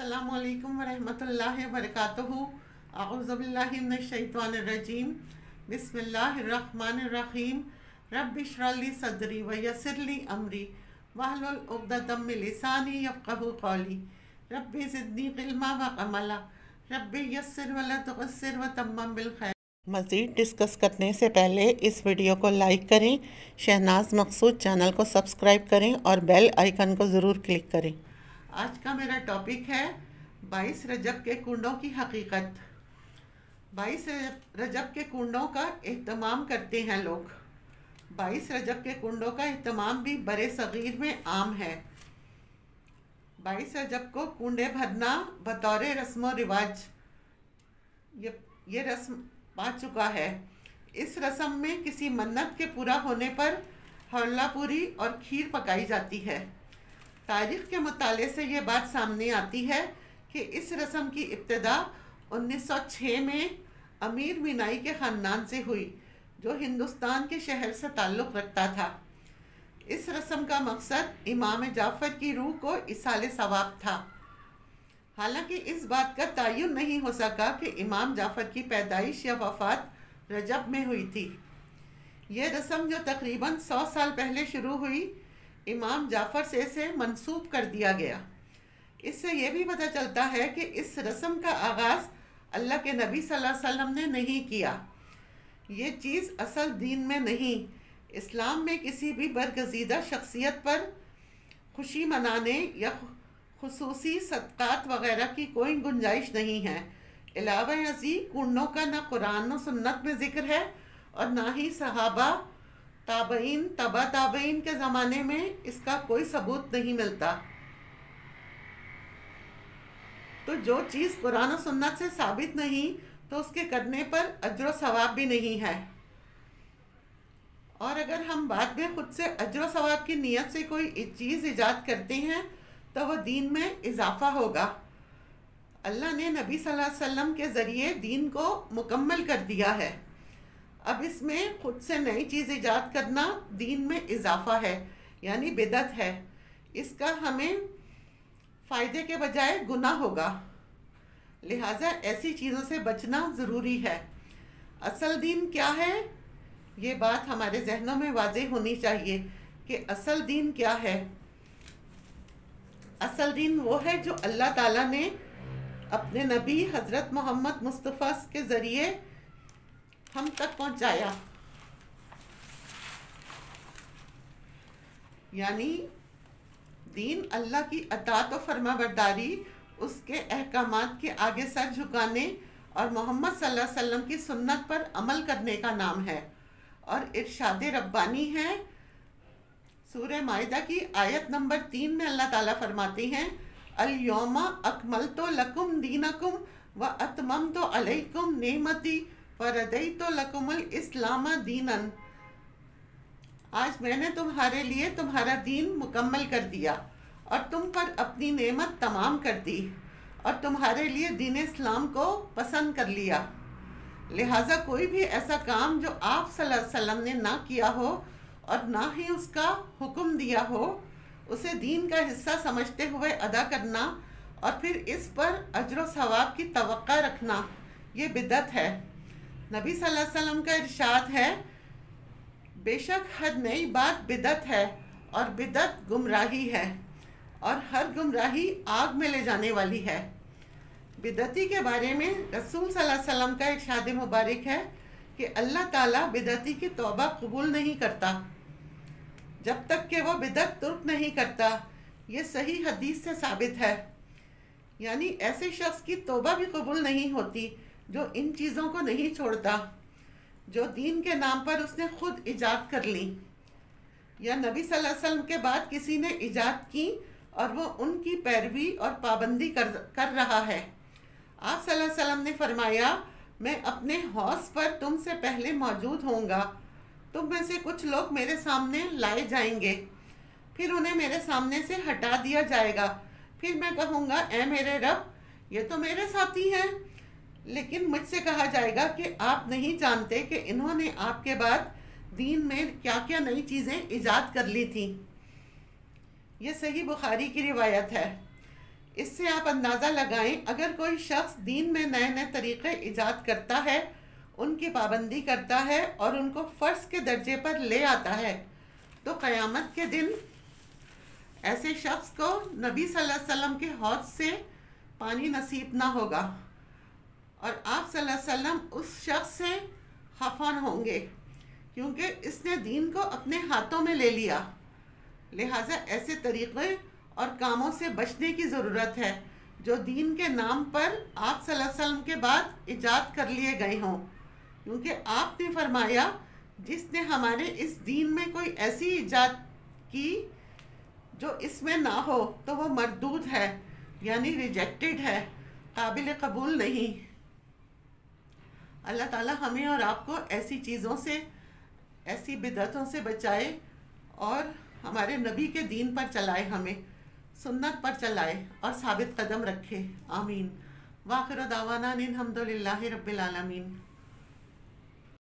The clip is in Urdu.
السلام علیکم ورحمۃ اللہ وبرکاتہ۔ اعوذ باللہ من الشیطان الرجیم، بسم اللہ الرحمن الرحیم۔ رب اشرح لی صدری ویسر لی امری واحلل عقدۃ من لسانی یفقہوا قولی۔ رب زدنی علما وعملا، رب یسر ولا تعسر وتمم بالخیر۔ مزید ڈسکس کرنے سے پہلے اس ویڈیو کو لائک کریں، شہناز مقصود چینل کو سبسکرائب کریں اور بیل آئیکن کو ضرور کلک کریں۔ آج کا میرا ٹاپک ہے 22 رجب کے کنڈوں کی حقیقت۔ 22 رجب کے کنڈوں کا اہتمام کرتے ہیں لوگ۔ 22 رجب کے کنڈوں کا اہتمام بھی برے صغیر میں عام ہے۔ 22 رجب کو کنڈے بھرنا بطور رسم و رواج یہ رسم پا چکا ہے۔ اس رسم میں کسی منت کے پورا ہونے پر حلوہ پوری اور کھیر پکائی جاتی ہے۔ تاریخ کے مطالعے سے یہ بات سامنے آتی ہے کہ اس رسم کی ابتدا 1906 میں امیر مینائی کے خاندان سے ہوئی، جو ہندوستان کے شہر سے تعلق رکھتا تھا۔ اس رسم کا مقصد امام جعفر کی روح کو ایصال ثواب تھا۔ حالانکہ اس بات کا تعین نہیں ہو سکا کہ امام جعفر کی پیدائش یا وفات رجب میں ہوئی تھی۔ یہ رسم جو تقریباً 100 سال پہلے شروع ہوئی، امام جعفر سے منسوب کر دیا گیا۔ اس سے یہ بھی پتہ چلتا ہے کہ اس رسم کا آغاز اللہ کے نبی صلی اللہ علیہ وسلم نے نہیں کیا۔ یہ چیز اصل دین میں نہیں۔ اسلام میں کسی بھی برگزیدہ شخصیت پر خوشی منانے یا خصوصی صدقات وغیرہ کی کوئی گنجائش نہیں ہے۔ علاوہ ازیں کنڈوں کا نہ قرآن و سنت میں ذکر ہے اور نہ ہی صحابہ، تابعین، تبع تابعین کے زمانے میں اس کا کوئی ثبوت نہیں ملتا۔ تو جو چیز قرآن و سنت سے ثابت نہیں تو اس کے کرنے پر اجر و ثواب بھی نہیں ہے۔ اور اگر ہم بعد میں خود سے اجر و ثواب کی نیت سے کوئی چیز ایجاد کرتے ہیں تو وہ دین میں اضافہ ہوگا۔ اللہ نے نبی صلی اللہ علیہ وسلم کے ذریعے دین کو مکمل کر دیا ہے۔ اب اس میں خود سے نئی چیز ایجاد کرنا دین میں اضافہ ہے، یعنی بدعت ہے۔ اس کا ہمیں فائدے کے بجائے گناہ ہوگا، لہٰذا ایسی چیزوں سے بچنا ضروری ہے۔ اصل دین کیا ہے؟ یہ بات ہمارے ذہنوں میں واضح ہونی چاہیے کہ اصل دین کیا ہے۔ اصل دین وہ ہے جو اللہ تعالیٰ نے اپنے نبی حضرت محمد مصطفیٰ کے ذریعے ہم تک پہنچایا، یعنی دین اللہ کی اطاعت و فرما برداری، اس کے احکامات کے آگے سر جھکانے اور محمد صلی اللہ علیہ وسلم کی سنت پر عمل کرنے کا نام ہے، اور ارشاد ربانی ہے۔ سورہ مائدہ کی آیت نمبر 3 میں اللہ تعالیٰ فرماتے ہیں، الیوم اکملت لکم دینکم واتممت علیکم نعمتی وردیت لکم الاسلام دینا۔ آج میں نے تمہارے لیے تمہارا دین مکمل کر دیا اور تم پر اپنی نعمت تمام کر دی اور تمہارے لیے دین اسلام کو پسند کر لیا۔ لہٰذا کوئی بھی ایسا کام جو آپ صلی اللہ علیہ وسلم نے نہ کیا ہو اور نہ ہی اس کا حکم دیا ہو، اسے دین کا حصہ سمجھتے ہوئے ادا کرنا اور پھر اس پر اجر و ثواب کی توقع رکھنا، یہ بدعت ہے۔ نبی صلی اللہ علیہ وسلم کا ارشاد ہے، بے شک ہر نئی بات بدعت ہے اور بدعت گمراہی ہے، اور ہر گمراہی آگ میں لے جانے والی ہے۔ بدعتی کے بارے میں رسول صلی اللہ علیہ وسلم کا ارشاد مبارک ہے کہ اللہ تعالیٰ بدعتی کی توبہ قبول نہیں کرتا جب تک کہ وہ بدعت ترک نہیں کرتا۔ یہ صحیح حدیث سے ثابت ہے، یعنی ایسے شخص کی توبہ بھی قبول نہیں ہوتی جو ان چیزوں کو نہیں چھوڑتا جو دین کے نام پر اس نے خود ایجاد کر لی، یا نبی صلی اللہ علیہ وسلم کے بعد کسی نے ایجاد کی اور وہ ان کی پیروی اور پابندی کر رہا ہے۔ آپ صلی اللہ علیہ وسلم نے فرمایا، میں اپنے حوض پر تم سے پہلے موجود ہوں گا، تم میں سے کچھ لوگ میرے سامنے لائے جائیں گے، پھر انہیں میرے سامنے سے ہٹا دیا جائے گا، پھر میں کہوں گا، اے میرے رب، یہ تو میرے ساتھی ہیں، لیکن مجھ سے کہا جائے گا کہ آپ نہیں جانتے کہ انہوں نے آپ کے بعد دین میں کیا کیا نئی چیزیں ایجاد کر لی تھیں۔ یہ صحیح بخاری کی روایت ہے۔ اس سے آپ اندازہ لگائیں اگر کوئی شخص دین میں نئے نئے طریقے ایجاد کرتا ہے، ان کی پابندی کرتا ہے اور ان کو فرض کے درجے پر لے آتا ہے، تو قیامت کے دن ایسے شخص کو نبی صلی اللہ علیہ وسلم کے حوض سے پانی نصیب نہ ہوگا، اور آپ صلی اللہ علیہ وسلم اس شخص سے خفا ہوں گے کیونکہ اس نے دین کو اپنے ہاتھوں میں لے لیا۔ لہٰذا ایسے طریقے اور کاموں سے بچنے کی ضرورت ہے جو دین کے نام پر آپ صلی اللہ علیہ وسلم کے بعد ایجاد کر لیے گئے ہوں، کیونکہ آپ نے فرمایا جس نے ہمارے اس دین میں کوئی ایسی ایجاد کی جو اس میں نہ ہو تو وہ مردود ہے، یعنی ریجیکٹڈ ہے، قابل قبول نہیں۔ اللہ تعالی ہمیں اور آپ کو ایسی چیزوں سے، ایسی بدعتوں سے بچائے اور ہمارے نبی کے دین پر چلائے، ہمیں سنت پر چلائے اور ثابت قدم رکھے، آمین۔ وآخر دعوانا ان الحمد للہ رب العالمین۔